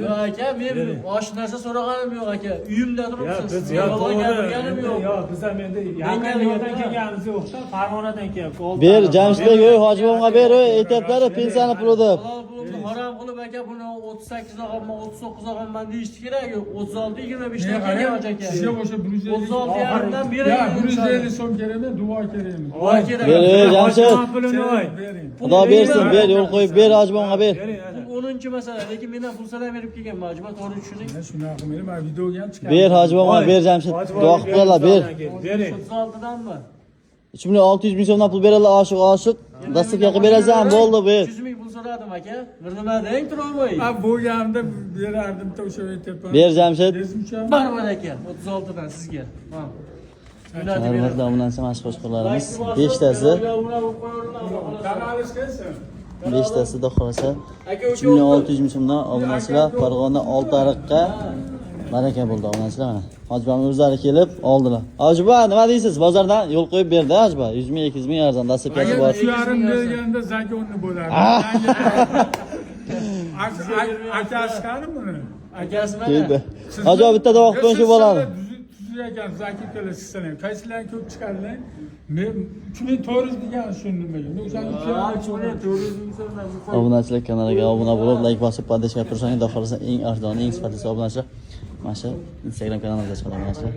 Yo'q aka, men osh narsa so'raganim yo'q aka. Uyimda turibsiz. Biz gapirganim yo'q. Yo'q, biz ham endi yaqindan kelganimiz yo'q-da, Farg'onadan kelib. Ber, Jamshidbek, hojibomga ber, aytiblar pensiyani puli deb. Harom qilib aka buni 38 og'amman, 39 og'amman deyishdi kerak. 36 25 dan kelgan aka. Sizga o'sha 36 yarimdan Ya bering. 150 so'm kerakmi? Duo kerakmi? Duo kerak. Ber, Jamshid. Pulini oy. Xudo bersin, ber, yo'l qo'yib ber, hojibomga ber. Bu 10-masala, lekin mendan pul so'rab berib kelgan majbur to'g'ri tushuning. Men shunaqa qilmayman. Men videoga ham chiqaman. Ber, hojibomga ber, Jamshid. Duo qilib qo'yinglar, ber. Bering. 36danmi? 3600 ming so'mdan pul beradilar, oshiq. Dasturga qilib berasan, bo'ldi, ber. 300 ming pul so'radim aka. Nima deng turolmay. Ha bo'lganimda berardim, o'sha aytyapman. Ber, Jamshid. Barbar aka, 36 dan sizga. Ha. Hurmatli obunachi mashhurlarimiz 5 tasi. Kanalishkaysan. 5 tasi xudo xolasa 3600 ming so'mdan obunachilar Farg'ona Oltiariqqa baraka bo'ldi obunachilar mana. Hojibom o'zlari kelib oldilar. Hojibo, nima deysiz? Bozordan yo'l qo'yib berdi Hojibo. 100 ming, 200 ming arzon dasturkasi bor. Shu yarim berganda zakonni bo'lardi. Akasi qani buni? Akasi Keldi. mana. Hojibo bitta tovoq bilan shu bo'ladi. Ekan zaki kelib sizlar. Qaysilar ko'p chiqadilar? Men 3400 degan tushundim. O'shani Obunachilar kanaliga obuna bo'lib, like bosib, podpishka tursangiz, xudo xolasa eng arzon, eng sifatli obunachilar mana shu Instagram kanalimizga chiqadi obunachilar.